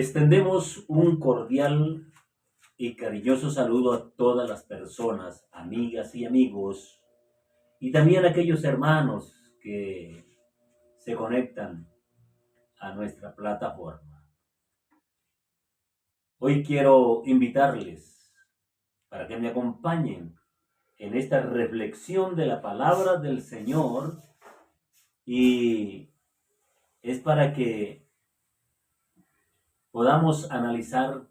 Extendemos un cordial y cariñoso saludo a todas las personas, amigas y amigos, y también a aquellos hermanos que se conectan a nuestra plataforma. Hoy quiero invitarles para que me acompañen en esta reflexión de la palabra del Señor, y es para que podamos analizar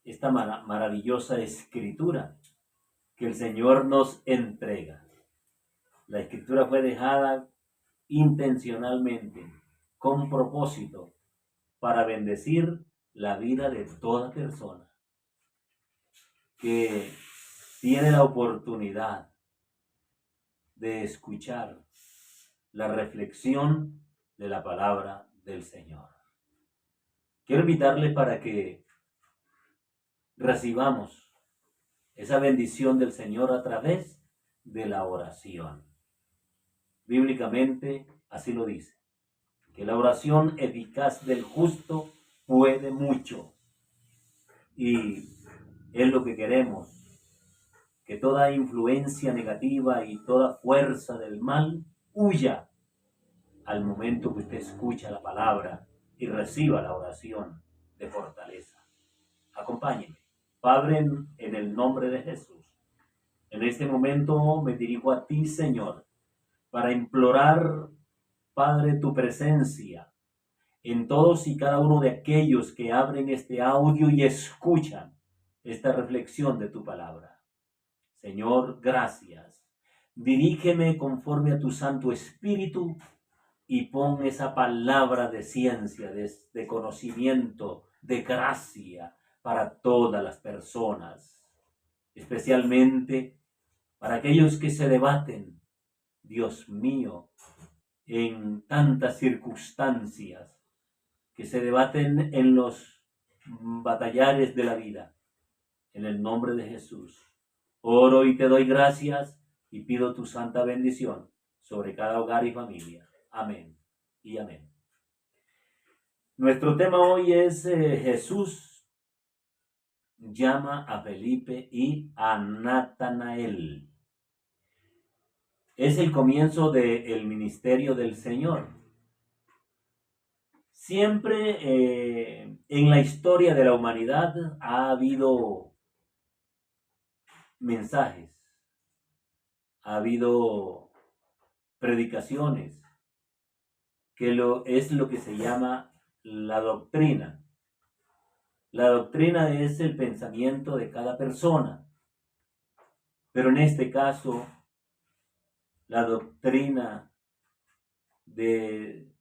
esta maravillosa escritura que el Señor nos entrega. La escritura fue dejada intencionalmente, con propósito, para bendecir la vida de toda persona que tiene la oportunidad de escuchar la reflexión de la palabra del Señor. Quiero invitarle para que recibamos esa bendición del Señor a través de la oración. Bíblicamente así lo dice, que la oración eficaz del justo puede mucho. Y es lo que queremos, que toda influencia negativa y toda fuerza del mal huya al momento que usted escucha la palabra y reciba la oración de fortaleza. Acompáñeme. Padre, en el nombre de Jesús, en este momento me dirijo a ti, Señor, para implorar, Padre, tu presencia en todos y cada uno de aquellos que abren este audio y escuchan esta reflexión de tu palabra. Señor, gracias. Dirígeme conforme a tu Santo Espíritu y pon esa palabra de ciencia, de conocimiento, de gracia para todas las personas, especialmente para aquellos que se debaten, Dios mío, en tantas circunstancias, que se debaten en los batallares de la vida. En el nombre de Jesús, oro y te doy gracias y pido tu santa bendición sobre cada hogar y familia. Amén y amén. Nuestro tema hoy es Jesús llama a Felipe y a Natanael. Es el comienzo del ministerio del Señor. Siempre en la historia de la humanidad ha habido mensajes, ha habido predicaciones, que es lo que se llama la doctrina. La doctrina es el pensamiento de cada persona, pero en este caso, la doctrina de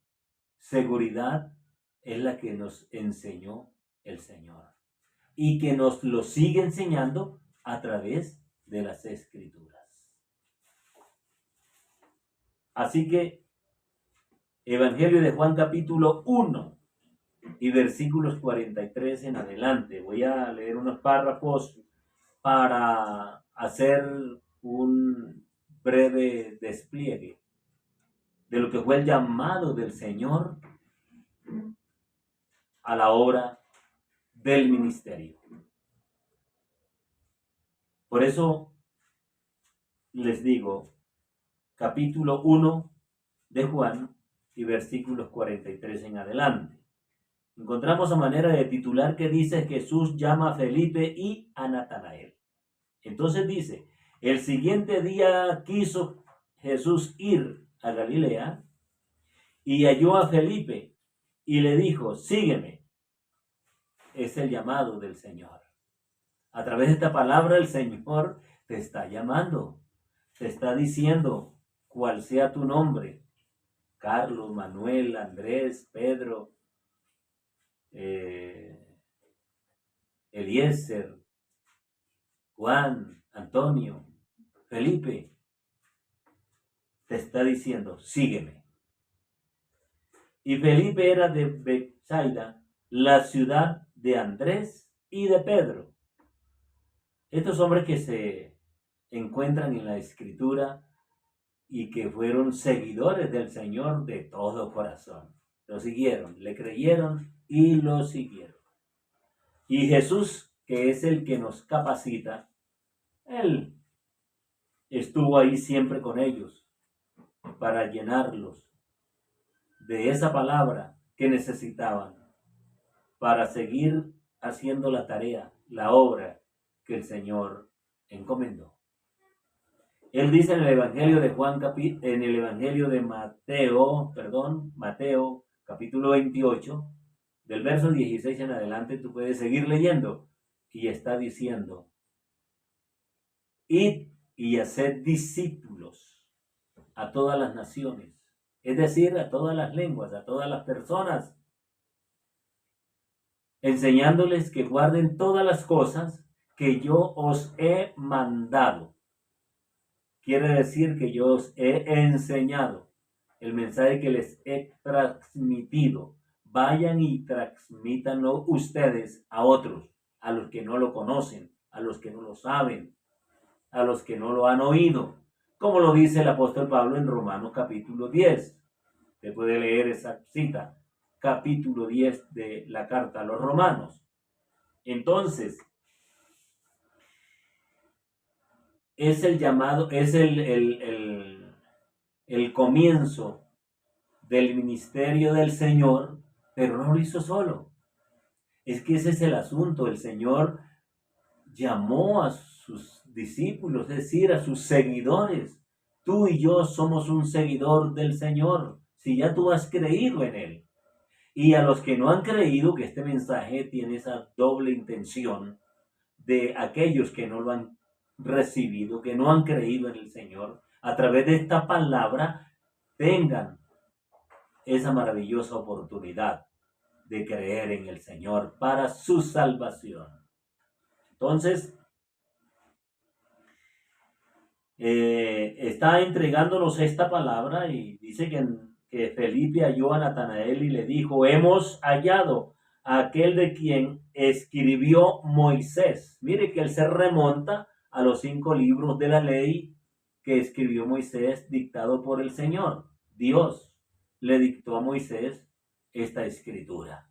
seguridad es la que nos enseñó el Señor y que nos lo sigue enseñando a través de las Escrituras. Así que, Evangelio de Juan capítulo 1 y versículos 43 en adelante. Voy a leer unos párrafos para hacer un breve despliegue de lo que fue el llamado del Señor a la obra del ministerio. Por eso les digo, capítulo 1 de Juan y versículos 43 en adelante. Encontramos a manera de titular que dice: Jesús llama a Felipe y a Natanael. Entonces dice: el siguiente día quiso Jesús ir a Galilea y halló a Felipe y le dijo: sígueme. Es el llamado del Señor. A través de esta palabra el Señor te está llamando, te está diciendo cuál sea tu nombre: Carlos, Manuel, Andrés, Pedro, Eliezer, Juan, Antonio, Felipe. Te está diciendo: sígueme. Y Felipe era de Betsaida, la ciudad de Andrés y de Pedro. Estos hombres que se encuentran en la Escritura y que fueron seguidores del Señor de todo corazón. Lo siguieron, le creyeron y lo siguieron. Y Jesús, que es el que nos capacita, Él estuvo ahí siempre con ellos para llenarlos de esa palabra que necesitaban para seguir haciendo la tarea, la obra que el Señor encomendó. Él dice en el Evangelio de en el Evangelio de Mateo, capítulo 28, del verso 16 en adelante, tú puedes seguir leyendo, y está diciendo: id y haced discípulos a todas las naciones, es decir, a todas las lenguas, a todas las personas, enseñándoles que guarden todas las cosas que yo os he mandado. Quiere decir que yo os he enseñado el mensaje que les he transmitido. Vayan y transmítanlo ustedes a otros, a los que no lo conocen, a los que no lo saben, a los que no lo han oído, como lo dice el apóstol Pablo en Romanos capítulo 10. Usted puede leer esa cita, capítulo 10 de la carta a los romanos. Entonces, es el llamado, es el comienzo del ministerio del Señor, pero no lo hizo solo. Es que ese es el asunto. El Señor llamó a sus discípulos, es decir, a sus seguidores. Tú y yo somos un seguidor del Señor, si ya tú has creído en Él. Y a los que no han creído, que este mensaje tiene esa doble intención de aquellos que no lo han recibido, que no han creído en el Señor, a través de esta palabra tengan esa maravillosa oportunidad de creer en el Señor para su salvación. Entonces, está entregándonos esta palabra y dice que Felipe halló a Natanael y le dijo: hemos hallado a aquel de quien escribió Moisés. Mire que él se remonta a los 5 libros de la ley que escribió Moisés, dictado por el Señor. Dios le dictó a Moisés esta escritura.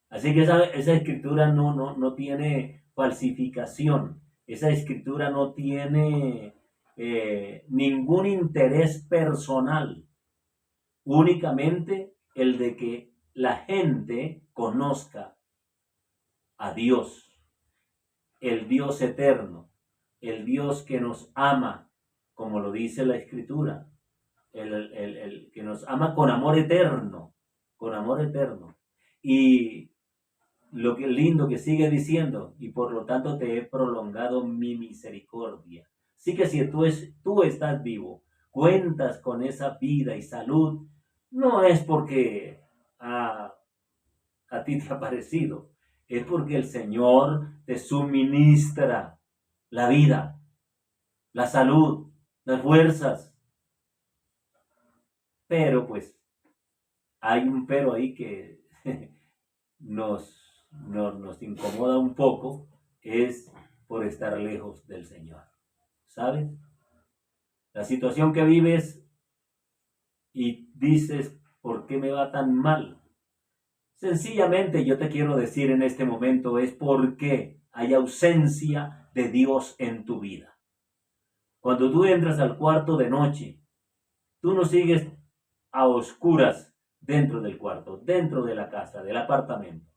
Así que esa escritura no tiene falsificación. Esa escritura no tiene ningún interés personal, únicamente el de que la gente conozca a Dios, el Dios eterno, el Dios que nos ama, como lo dice la escritura, el que nos ama con amor eterno, con amor eterno. Y lo que lindo que sigue diciendo: y por lo tanto te he prolongado mi misericordia. Así que si tú estás vivo, cuentas con esa vida y salud, no es porque a ti te ha parecido, es porque el Señor te suministra la vida, la salud, las fuerzas. Pero pues hay un pero ahí que nos incomoda un poco, es por estar lejos del Señor. ¿Sabes? La situación que vives y dices: ¿por qué me va tan mal? Sencillamente yo te quiero decir en este momento es porque hay ausencia de Dios en tu vida. Cuando tú entras al cuarto de noche, tú no sigues a oscuras dentro del cuarto, dentro de la casa, del apartamento.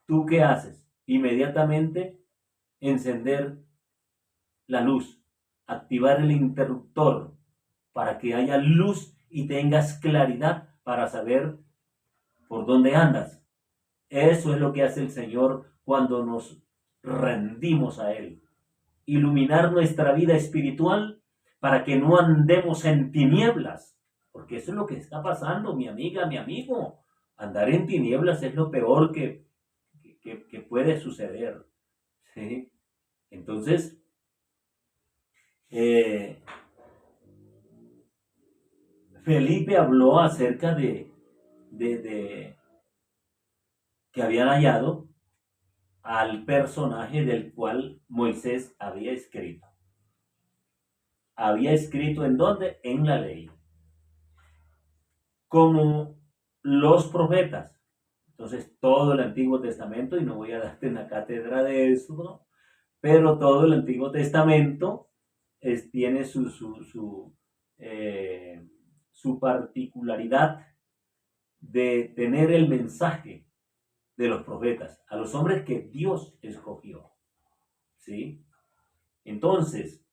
¿Tú qué haces? Inmediatamente encender la luz, activar el interruptor para que haya luz y tengas claridad para saber por dónde andas. Eso es lo que hace el Señor cuando nos rendimos a Él. Iluminar nuestra vida espiritual para que no andemos en tinieblas, porque eso es lo que está pasando, mi amiga, mi amigo. Andar en tinieblas es lo peor que puede suceder. ¿Sí? Entonces, Felipe habló acerca de que habían hallado al personaje del cual Moisés había escrito. Había escrito ¿en dónde? En la ley. Como los profetas, Entonces, todo el Antiguo Testamento, y no voy a darte una cátedra de eso, ¿no? Pero todo el Antiguo Testamento tiene su particularidad de tener el mensaje de los profetas, a los hombres que Dios escogió, ¿sí? Entonces,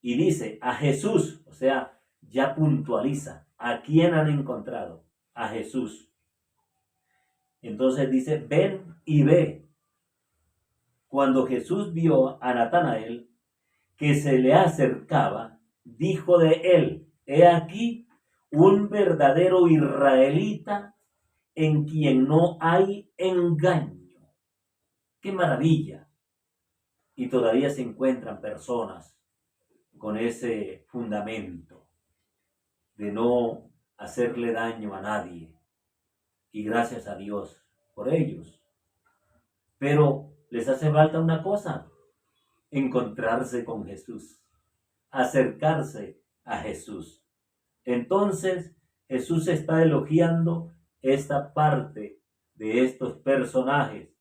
y dice a Jesús, o sea, ya puntualiza, ¿a quién han encontrado? A Jesús. Entonces dice, ven y ve. Cuando Jesús vio a Natanael que se le acercaba, dijo de él, he aquí un verdadero israelita en quien no hay engaño. ¡Qué maravilla! Y todavía se encuentran personas con ese fundamento de no hacerle daño a nadie. Y gracias a Dios por ellos. Pero les hace falta una cosa, encontrarse con Jesús, acercarse a Jesús. Entonces Jesús está elogiando esta parte de estos personajes.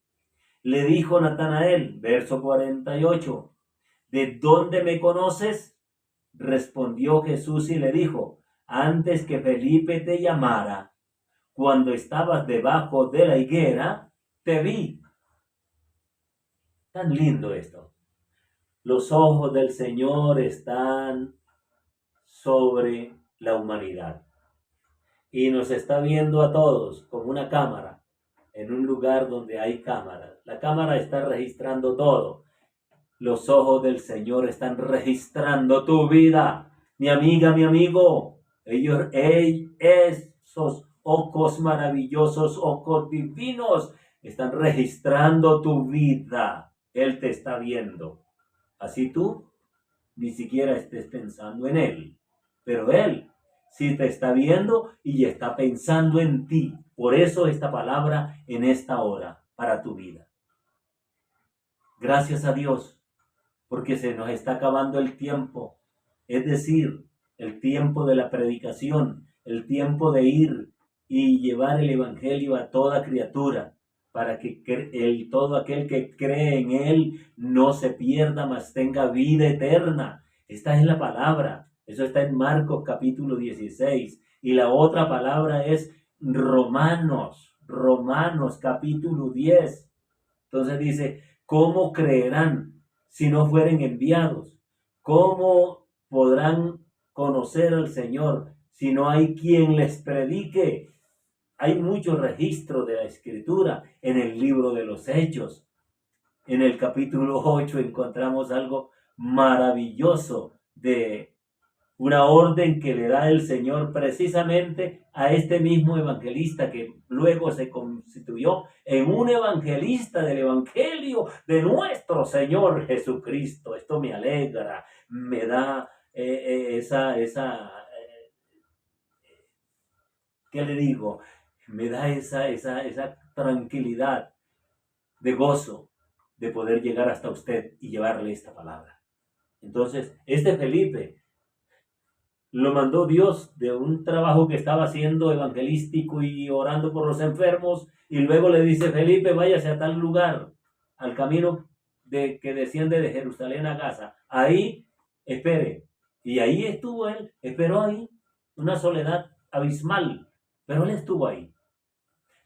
Le dijo Natanael, verso 48, ¿de dónde me conoces? Respondió Jesús y le dijo, antes que Felipe te llamara, cuando estabas debajo de la higuera, te vi. Tan lindo esto. Los ojos del Señor están sobre la humanidad y nos está viendo a todos como una cámara en un lugar donde hay cámaras. La cámara está registrando todo. Los ojos del Señor están registrando tu vida, mi amiga, mi amigo. Esos ojos maravillosos, ojos divinos, están registrando tu vida. Él te está viendo. Así tú ni siquiera estés pensando en Él, pero Él sí te está viendo y está pensando en ti. Por eso esta palabra en esta hora para tu vida. Gracias a Dios, porque se nos está acabando el tiempo, es decir, el tiempo de la predicación, el tiempo de ir y llevar el evangelio a toda criatura, para que todo aquel que cree en él no se pierda, mas tenga vida eterna. Esta es la palabra. Eso está en Marcos capítulo 16. Y la otra palabra es Romanos capítulo 10. Entonces dice, ¿cómo creerán si no fueren enviados? ¿Cómo podrán conocer al Señor si no hay quien les predique? Hay mucho registro de la Escritura en el libro de los Hechos. En el capítulo 8 encontramos algo maravilloso de una orden que le da el Señor precisamente a este mismo evangelista que luego se constituyó en un evangelista del Evangelio de nuestro Señor Jesucristo. Esto me alegra, me da ¿qué le digo? Me da esa tranquilidad de gozo de poder llegar hasta usted y llevarle esta palabra. Entonces, este Felipe lo mandó Dios de un trabajo que estaba haciendo evangelístico y orando por los enfermos, y luego le dice, Felipe, váyase a tal lugar, al camino que desciende de Jerusalén a Gaza. Ahí, espere. Y ahí estuvo él, esperó ahí, una soledad abismal, pero él estuvo ahí.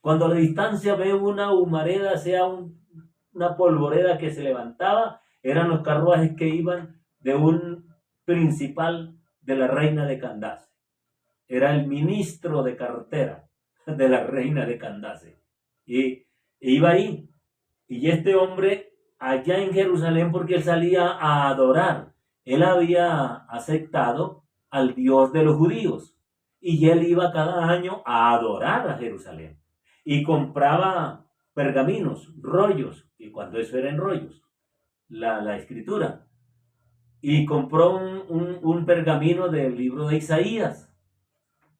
Cuando a la distancia ve una humareda, sea una polvoreda que se levantaba, eran los carruajes que iban de un principal de la reina de Candace. Era el ministro de cartera de la reina de Candace. Y iba ahí. Y este hombre allá en Jerusalén, porque él salía a adorar. Él había aceptado al Dios de los judíos. Y él iba cada año a adorar a Jerusalén. Y compraba pergaminos, rollos, y cuando eso era en rollos, la escritura. Y compró un pergamino del libro de Isaías,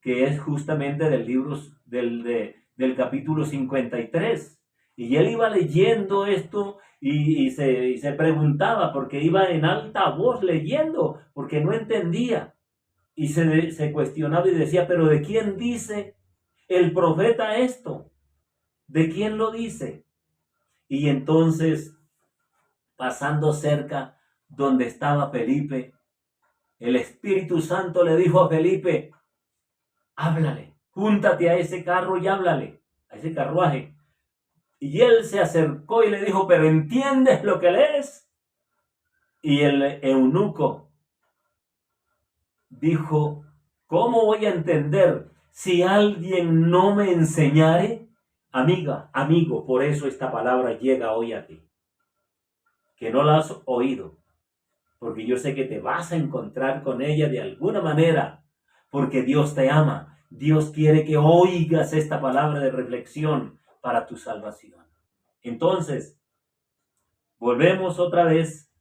que es justamente del libro del capítulo 53. Y él iba leyendo esto y se preguntaba, porque iba en alta voz leyendo, porque no entendía. Y se cuestionaba y decía, ¿pero de quién dice el profeta esto, ¿de quién lo dice? Y entonces, pasando cerca donde estaba Felipe, el Espíritu Santo le dijo a Felipe, háblale, júntate a ese carro y háblale, a ese carruaje. Y él se acercó y le dijo, ¿pero entiendes lo que lees? Y el eunuco dijo, ¿cómo voy a entender si alguien no me enseñare? Amiga, amigo, por eso esta palabra llega hoy a ti, que no la has oído, porque yo sé que te vas a encontrar con ella de alguna manera, porque Dios te ama. Dios quiere que oigas esta palabra de reflexión para tu salvación. Entonces, volvemos otra vez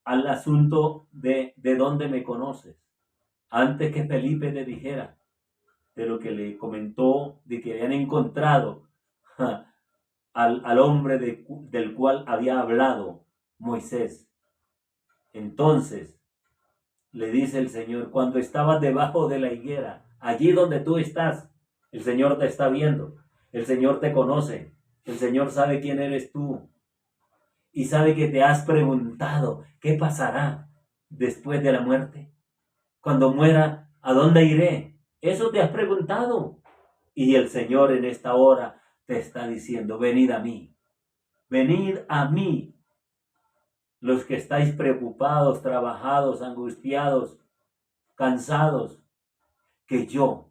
al asunto de dónde me conoces. Antes que Felipe le dijera de lo que le comentó, de que habían encontrado al hombre del cual había hablado Moisés. Entonces le dice el Señor, cuando estabas debajo de la higuera, allí donde tú estás, el Señor te está viendo, el Señor te conoce, el Señor sabe quién eres tú y sabe que te has preguntado qué pasará después de la muerte. Cuando muera, ¿a dónde iré? Eso te has preguntado. Y el Señor en esta hora te está diciendo, venid a mí, los que estáis preocupados, trabajados, angustiados, cansados, que yo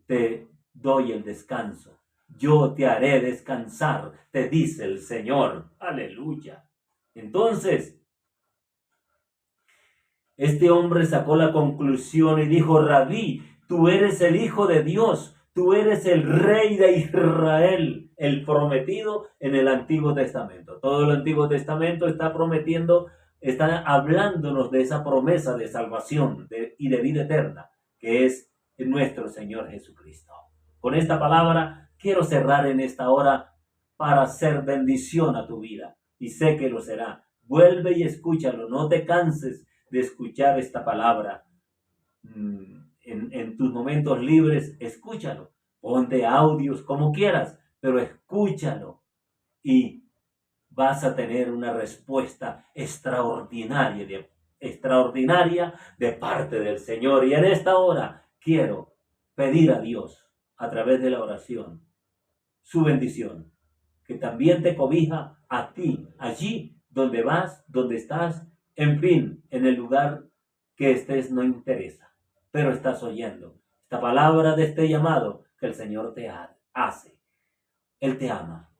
te doy el descanso. Yo te haré descansar, te dice el Señor. Aleluya. Entonces, este hombre sacó la conclusión y dijo, Rabí, tú eres el Hijo de Dios, tú eres el Rey de Israel, el prometido en el Antiguo Testamento. Todo el Antiguo Testamento está prometiendo, está hablándonos de esa promesa de salvación y de vida eterna, que es nuestro Señor Jesucristo. Con esta palabra quiero cerrar en esta hora para hacer bendición a tu vida, y sé que lo será. Vuelve y escúchalo, no te canses de escuchar esta palabra. En tus momentos libres, escúchalo. Ponte audios como quieras, pero escúchalo y vas a tener una respuesta extraordinaria de parte del Señor. Y en esta hora quiero pedir a Dios, a través de la oración, su bendición, que también te cobija a ti, allí donde vas, donde estás, en fin, en el lugar que estés no interesa, pero estás oyendo esta palabra de este llamado que el Señor te hace. Él te ama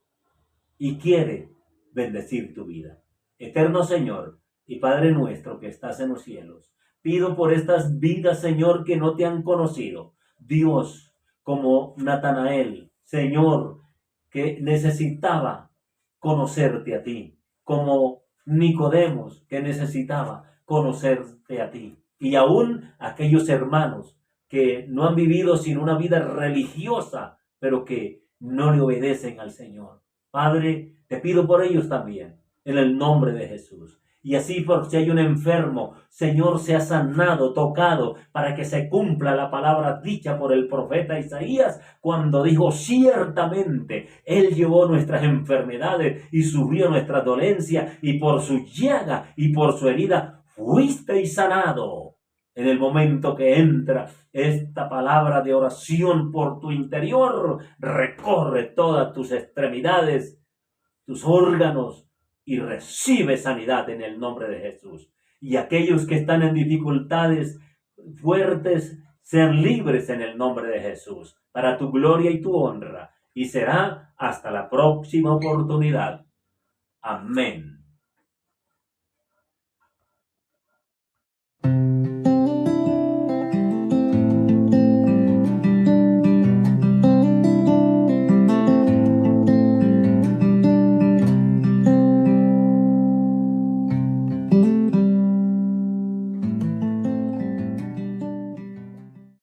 y quiere bendecir tu vida. Eterno Señor y Padre nuestro que estás en los cielos, pido por estas vidas, Señor, que no te han conocido. Dios, como Natanael, Señor, que necesitaba conocerte a ti, como Nicodemos, que necesitaba conocerte a ti, y aún aquellos hermanos que no han vivido sino una vida religiosa, pero que no le obedecen al Señor. Padre, te pido por ellos también, en el nombre de Jesús. Y así, por si hay un enfermo, Señor, sea sanado, tocado, para que se cumpla la palabra dicha por el profeta Isaías, cuando dijo, ciertamente, Él llevó nuestras enfermedades y sufrió nuestras dolencias, y por su llaga y por su herida fuisteis sanado. En el momento que entra esta palabra de oración por tu interior, recorre todas tus extremidades, tus órganos, y recibe sanidad en el nombre de Jesús. Y aquellos que están en dificultades fuertes, sean libres en el nombre de Jesús, para tu gloria y tu honra. Y será hasta la próxima oportunidad. Amén.